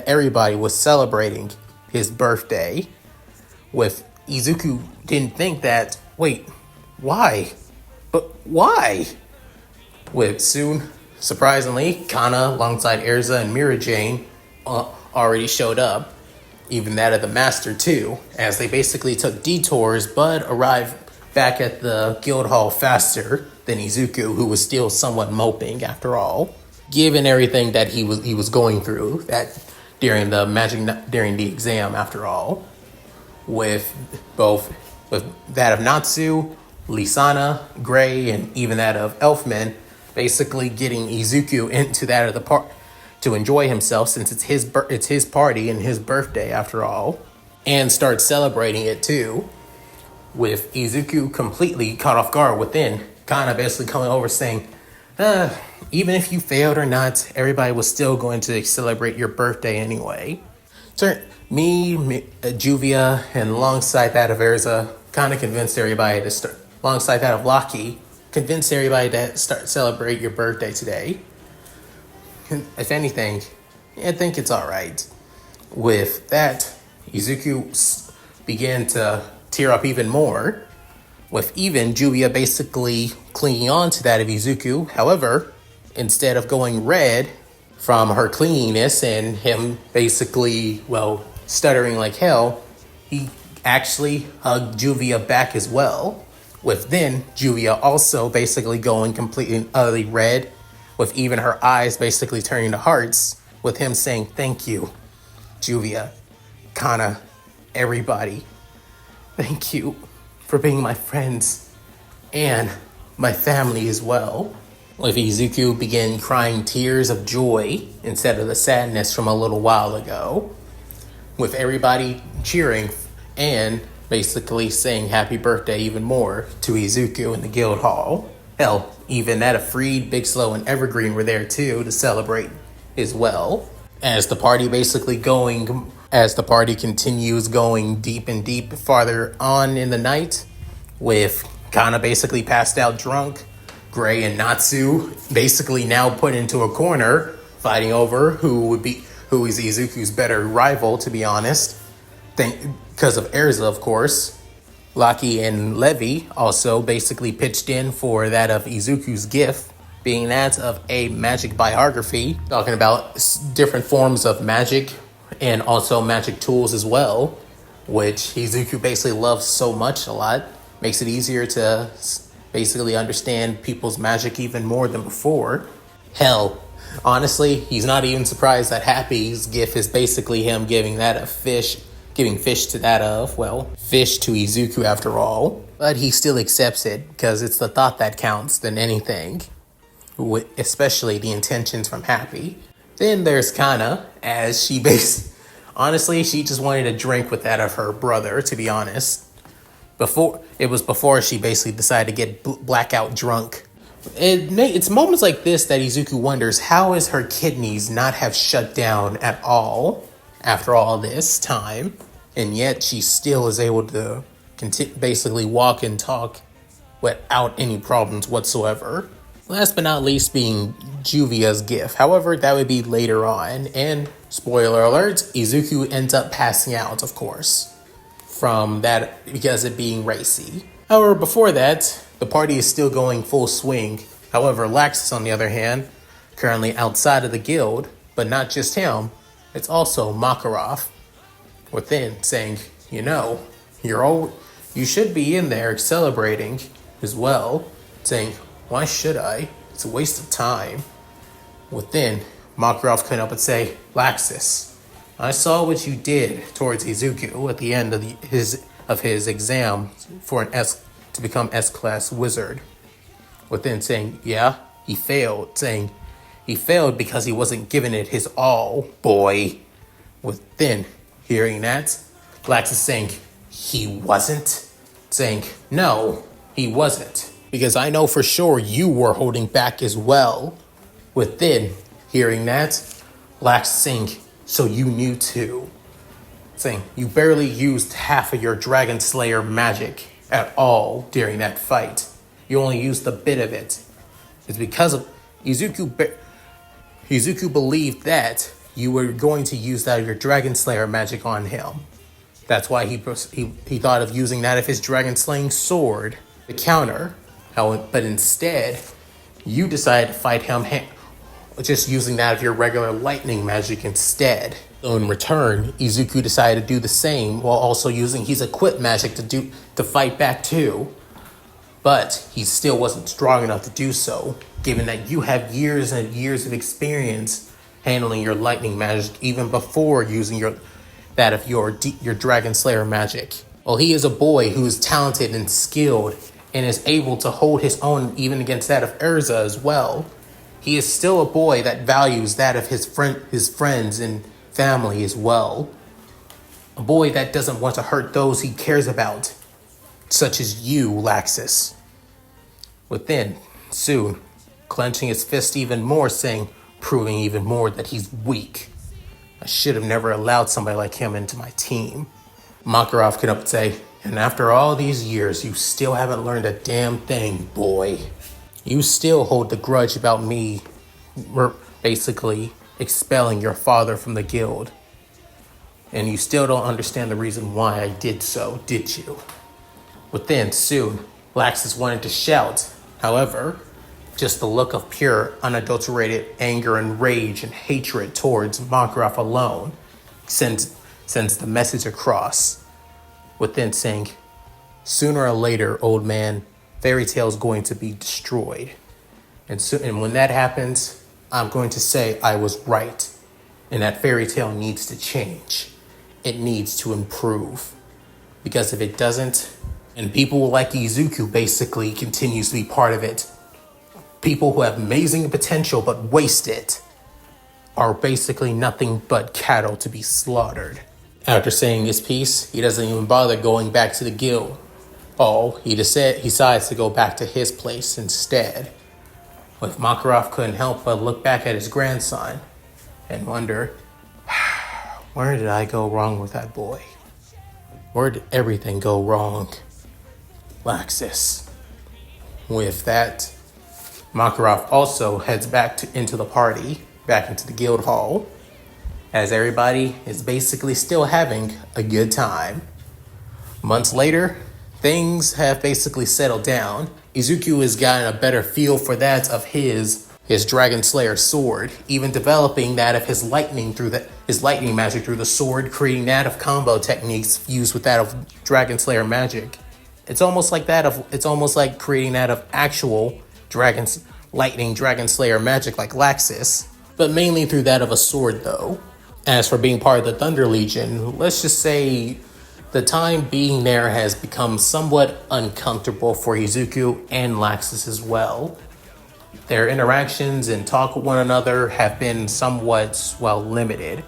everybody was celebrating his birthday. With Izuku didn't think that, wait, why? But why? With soon, surprisingly, Kana alongside Erza and Mirajane already showed up, even that of the Master too, as they basically took detours but arrived back at the guild hall faster than Izuku, who was still somewhat moping after all, given everything that he was going through during the exam after all. With that of Natsu, Lisana, Gray, and even that of Elfman, basically getting Izuku into that of the park to enjoy himself, since it's his party and his birthday after all, and start celebrating it too. With Izuku completely caught off guard within, Kana basically coming over saying, even if you failed or not, everybody was still going to celebrate your birthday anyway. So Juvia, and alongside that of Erza, kind of convinced everybody to start, alongside that of Loki, convinced everybody to start celebrate your birthday today. If anything, I think it's alright. With that, Izuku began to tear up even more, with even Juvia basically clinging on to that of Izuku. However, instead of going red from her clinginess and him basically, stuttering like hell, he actually hugged Juvia back as well. With then Juvia also basically going completely and utterly red, with even her eyes basically turning to hearts, with him saying, "Thank you, Juvia, Kana, everybody. Thank you for being my friends and my family as well." With Izuku began crying tears of joy instead of the sadness from a little while ago, with everybody cheering and basically saying happy birthday even more to Izuku in the guild hall. Hell, even that of Freed, Big Slow, and Evergreen were there too to celebrate as well. As the party continues going deep and deep farther on in the night, with Kana basically passed out drunk, Gray and Natsu basically now put into a corner, fighting over who is Izuku's better rival, to be honest, because of Erza, of course. Laki and Levi also basically pitched in for that of Izuku's gift, being that of a magic biography, talking about different forms of magic and also magic tools as well, which Izuku basically loves so much a lot, makes it easier to basically understand people's magic even more than before. Hell, honestly, he's not even surprised that Happy's gift is basically him giving fish to fish to Izuku after all. But he still accepts it because it's the thought that counts than anything, especially the intentions from Happy. Then there's Kana, as honestly, she just wanted a drink with that of her brother, to be honest. Before she basically decided to get blackout drunk. It's moments like this that Izuku wonders how is her kidneys not have shut down at all after all this time, and yet she still is able to basically walk and talk without any problems whatsoever. Last but not least being Juvia's gift. However, that would be later on, and spoiler alert, Izuku ends up passing out, of course, from that because it being racy. However, before that, the party is still going full swing. However, Laxus, on the other hand, currently outside of the guild, but not just him, it's also Makarov within saying, you should be in there celebrating as well, saying, why should I? It's a waste of time. Within, Makarov couldn't help but say, Laxus, I saw what you did towards Izuku at the end of his exam to become S-class wizard. Within saying, yeah, he failed. Saying, he failed because he wasn't giving it his all, boy. Within, hearing that, Laxus saying, he wasn't? Saying, no, he wasn't. Because I know for sure you were holding back as well. Within, hearing that, Laxus saying, so you knew too. Saying, you barely used half of your Dragon Slayer magic at all during that fight. You only used a bit of it. It's because of Izuku believed that you were going to use that of your Dragon Slayer magic on him. That's why he thought of using that of his Dragon Slaying sword to counter. But instead, you decided to fight him just using that of your regular lightning magic instead. So in return, Izuku decided to do the same while also using his equipped magic to fight back too. But he still wasn't strong enough to do so, given that you have years and years of experience handling your lightning magic even before using your Dragon Slayer magic. Well, he is a boy who is talented and skilled and is able to hold his own even against that of Urza as well. He is still a boy that values that of his friends and family as well. A boy that doesn't want to hurt those he cares about, such as you, Laxus. Within, soon, clenching his fist even more, saying, proving even more that he's weak. I should have never allowed somebody like him into my team. Makarov could up and say, and after all these years, you still haven't learned a damn thing, boy. You still hold the grudge about me basically expelling your father from the guild. And you still don't understand the reason why I did so, did you? Within, soon, Laxus wanted to shout. However, just the look of pure, unadulterated anger and rage and hatred towards Makarov alone sends the message across. Within saying, sooner or later, old man, Fairy Tail's going to be destroyed. And when that happens, I'm going to say I was right. And that Fairy Tail needs to change. It needs to improve. Because if it doesn't, and people like Izuku basically continues to be part of it, people who have amazing potential but waste it are basically nothing but cattle to be slaughtered. After saying his piece, he doesn't even bother going back to the guild. He decides to go back to his place instead. But Makarov couldn't help but look back at his grandson and wonder, where did I go wrong with that boy? Where did everything go wrong? Laxus. With that, Makarov also heads back into the party, back into the guild hall, as everybody is basically still having a good time. Months later, things have basically settled down. Izuku has gotten a better feel for that of his Dragon Slayer sword, even developing that of his lightning magic through the sword, creating that of combo techniques fused with that of Dragon Slayer magic. It's almost like that of it's almost like creating that of actual dragons lightning dragon slayer magic like Laxus, but mainly through that of a sword though. As for being part of the Thunder Legion, let's just say the time being there has become somewhat uncomfortable for Izuku and Laxus as well. Their interactions and talk with one another have been somewhat, well, limited.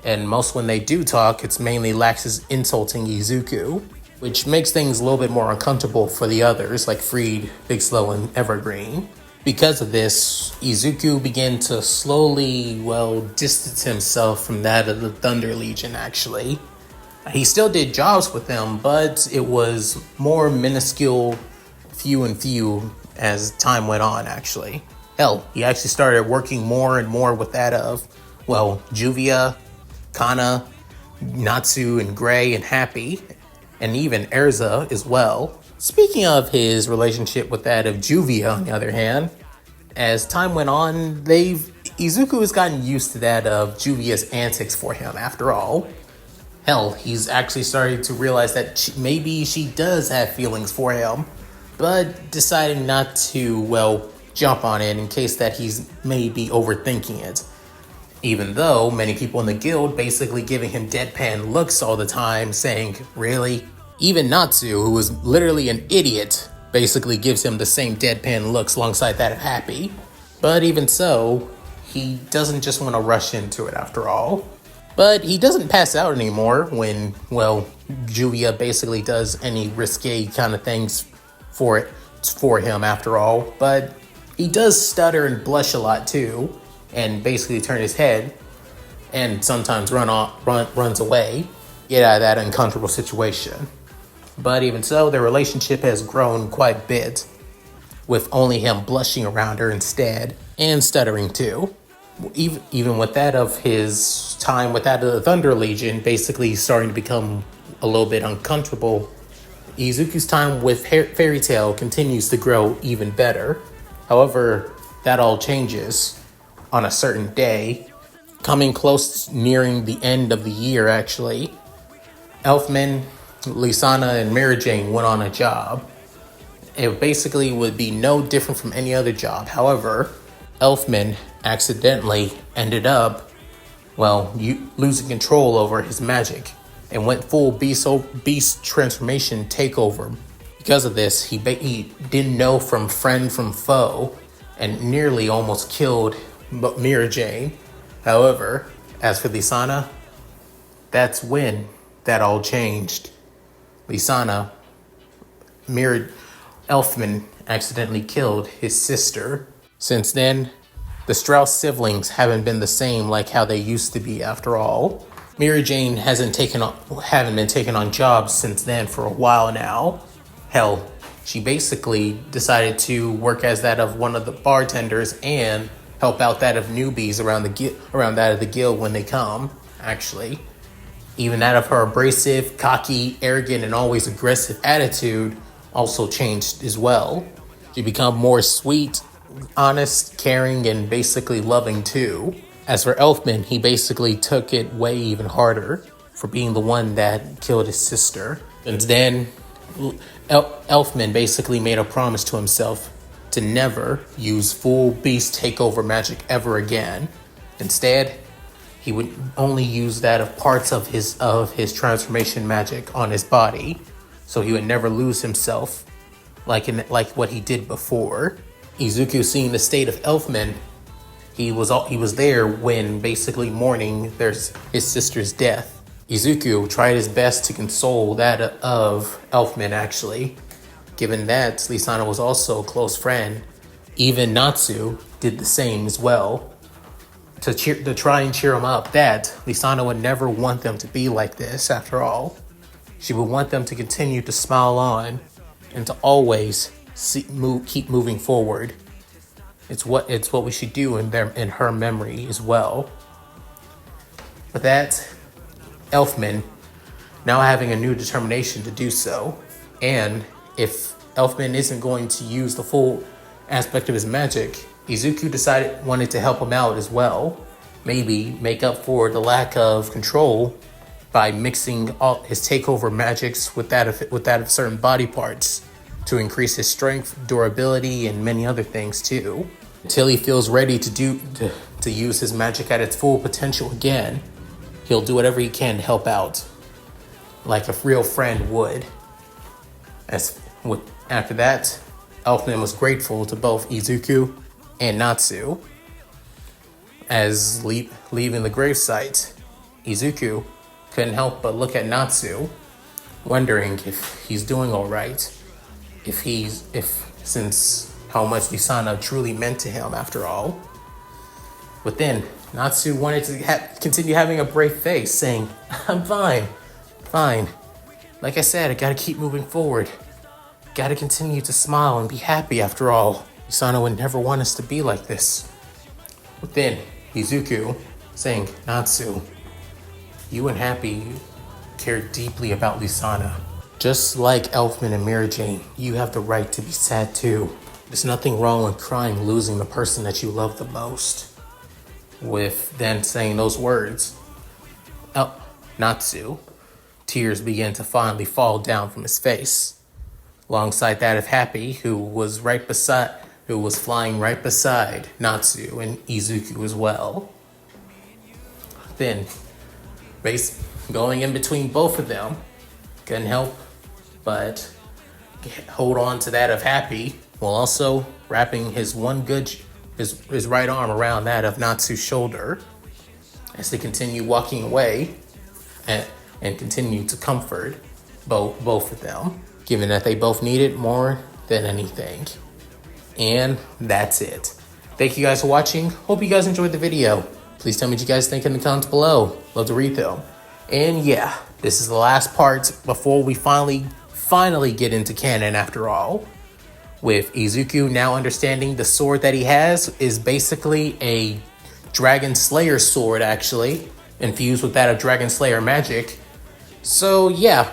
And most when they do talk, it's mainly Laxus insulting Izuku, which makes things a little bit more uncomfortable for the others, like Freed, Big Slow, and Evergreen. Because of this, Izuku began to slowly, well, distance himself from that of the Thunder Legion, actually. He still did jobs with them, but it was more minuscule, few and few as time went on, actually. Hell, he actually started working more and more with that of, well, Juvia, Kana, Natsu, and Gray, and Happy, and even Erza as well. Speaking of his relationship with that of Juvia, on the other hand, as time went on, Izuku has gotten used to that of Juvia's antics for him, after all. Hell, he's actually starting to realize that maybe she does have feelings for him, but deciding not to, well, jump on it in case that he's maybe overthinking it. Even though many people in the guild basically giving him deadpan looks all the time, saying, really? Even Natsu, who is literally an idiot, basically gives him the same deadpan looks alongside that of Happy. But even so, he doesn't just want to rush into it after all. But he doesn't pass out anymore when, well, Juvia basically does any risque kind of things for him after all. But he does stutter and blush a lot too, and basically turn his head, and sometimes runs away, get out of that uncomfortable situation. But even so, their relationship has grown quite a bit, with only him blushing around her instead, and stuttering too. Even with that of his time with that of the Thunder Legion basically starting to become a little bit uncomfortable, Izuku's time with Fairy Tail continues to grow even better. However, that all changes on a certain day, coming close nearing the end of the year actually. Elfman, Lisana, and Mary Jane went on a job. It basically would be no different from any other job. However, Elfman accidentally ended up, well, losing control over his magic and went full beast transformation takeover. Because of this, he didn't know from friend from foe and nearly almost killed Mira Jane. However, as for Lisana, that's when that all changed. Lisana, Elfman accidentally killed his sister. Since then, the Strauss siblings haven't been the same like how they used to be after all. Mira Jane haven't been taking on jobs since then for a while now. Hell, she basically decided to work as that of one of the bartenders and help out that of newbies around that of the guild when they come, actually. Even that of her abrasive, cocky, arrogant, and always aggressive attitude also changed as well. She became more sweet, honest, caring, and basically loving too. As for Elfman, he basically took it way even harder for being the one that killed his sister. And then Elfman basically made a promise to himself to never use full beast takeover magic ever again. Instead, he would only use that of parts of his transformation magic on his body, so he would never lose himself like what he did before. Izuku, seeing the state of Elfman, he was there when basically mourning his sister's death. Izuku tried his best to console that of Elfman actually, given that Lisana was also a close friend. Even Natsu did the same as well, to try and cheer him up that Lisana would never want them to be like this after all. She would want them to continue to smile on and to always keep moving forward. It's what we should do in her memory as well. But that, Elfman now having a new determination to do so, and if Elfman isn't going to use the full aspect of his magic, Izuku wanted to help him out as well. Maybe make up for the lack of control by mixing all his takeover magics with that of certain body parts to increase his strength, durability, and many other things too, until he feels ready to use his magic at its full potential again. He'll do whatever he can to help out, like a real friend would. After that, Elfman was grateful to both Izuku and Natsu. As leaving the gravesite, Izuku couldn't help but look at Natsu, wondering if he's doing all right, since how much Lisana truly meant to him after all. But then Natsu wanted to continue having a brave face, saying, "I'm fine. Like I said, I gotta keep moving forward. Gotta continue to smile and be happy after all. Lisana would never want us to be like this." But then Izuku saying, "Natsu, you and Happy care deeply about Lisana. Just like Elfman and Mary Jane, you have the right to be sad too. There's nothing wrong with crying losing the person that you love the most." With then saying those words, Natsu, tears began to finally fall down from his face, alongside that of Happy, who was flying right beside Natsu and Izuku as well. Then, going in between both of them, couldn't help but hold on to that of Happy, while also wrapping his right arm around that of Natsu's shoulder, as they continue walking away and continue to comfort both of them, given that they both need it more than anything. And that's it. Thank you guys for watching. Hope you guys enjoyed the video. Please tell me what you guys think in the comments below. Love to read them. And yeah, this is the last part before we finally get into canon after all. With Izuku now understanding the sword that he has is basically a Dragon Slayer sword, actually, infused with that of Dragon Slayer magic. So yeah,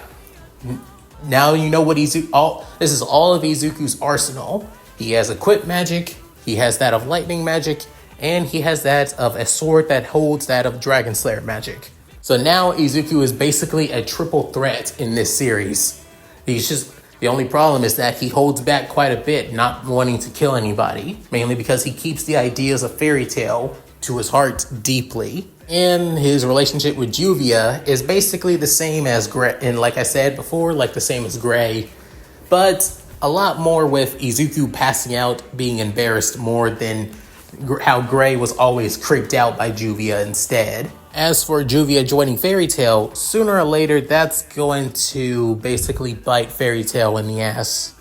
now you know what this is all of Izuku's arsenal. He has equipped magic, he has that of lightning magic, and he has that of a sword that holds that of Dragon Slayer magic. So now Izuku is basically a triple threat in this series. The only problem is that he holds back quite a bit, not wanting to kill anybody, mainly because he keeps the ideas of Fairy Tail to his heart deeply. And his relationship with Juvia is basically the same as Gray, and like I said before, like the same as Gray, but a lot more with Izuku passing out, being embarrassed more than how Gray was always creeped out by Juvia instead. As for Juvia joining Fairy Tail, sooner or later that's going to basically bite Fairy Tail in the ass.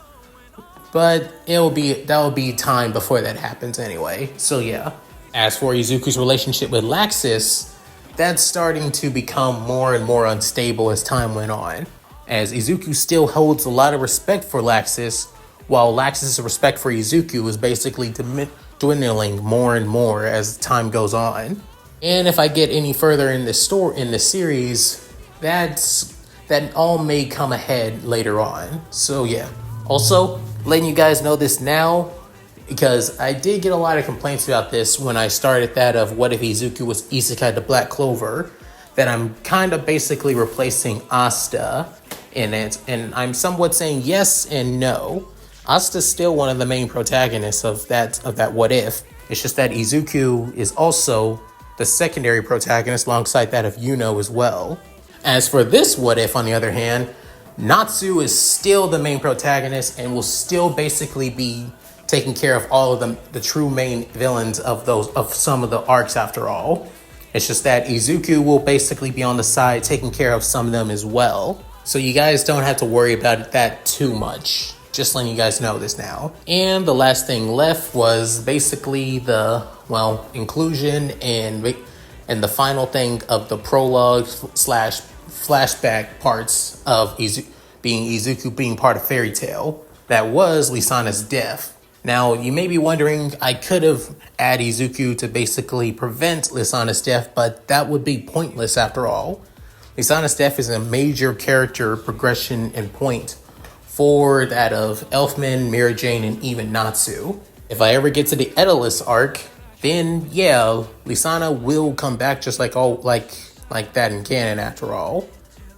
But that'll be time before that happens anyway. So yeah. As for Izuku's relationship with Laxus, that's starting to become more and more unstable as time went on, as Izuku still holds a lot of respect for Laxus, while Laxus' respect for Izuku is basically dwindling more and more as time goes on. And if I get any further in this series, that all may come ahead later on. So yeah. Also, letting you guys know this now, because I did get a lot of complaints about this when I started that of what if Izuku was Isekai the Black Clover, that I'm kind of basically replacing Asta in it, and I'm somewhat saying yes and no. Asta's still one of the main protagonists of that what if. It's just that Izuku is also the secondary protagonist alongside that of Yuno as well. As for this what if, on the other hand, Natsu is still the main protagonist and will still basically be taking care of all of the true main villains of some of the arcs after all. It's just that Izuku will basically be on the side taking care of some of them as well. So you guys don't have to worry about that too much. Just letting you guys know this now. And the last thing left was basically the inclusion and the final thing of the prologue / flashback parts of Izuku being part of Fairy Tail. That was Lisana's death. Now, you may be wondering, I could have added Izuku to basically prevent Lisana's death, but that would be pointless after all. Lisana's death is a major character progression and point for that of Elfman, Mary Jane, and even Natsu. If I ever get to the Edelus arc, then yeah, Lisana will come back just like that in canon after all.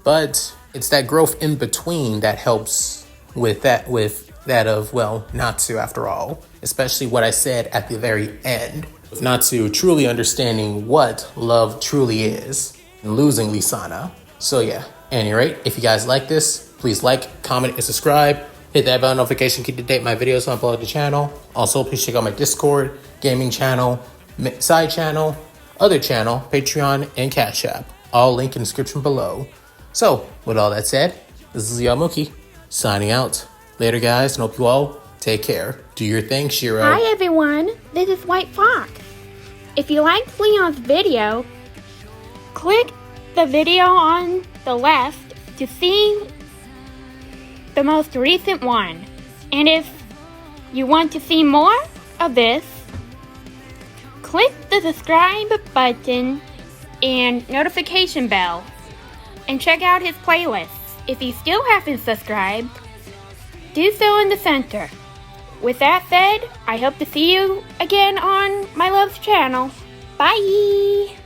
But it's that growth in between that helps with that of, well, Natsu after all. Especially what I said at the very end. With Natsu truly understanding what love truly is and losing Lisana. So yeah, at any rate, if you guys like this, please like, comment, and subscribe. Hit that bell notification, keep to date my videos on upload the channel. Also, please check out my Discord, gaming channel, side channel, other channel, Patreon, and Cash App. All linked in the description below. So, with all that said, this is Yamuki, signing out. Later, guys, and hope you all take care. Do your thing, Shiro. Hi everyone, this is White Fox. If you liked Leon's video, click the video on the left to see the most recent one. And if you want to see more of this, click the subscribe button and notification bell and check out his playlists. If you still haven't subscribed, do so in the center. With that said, I hope to see you again on my love's channel. Bye!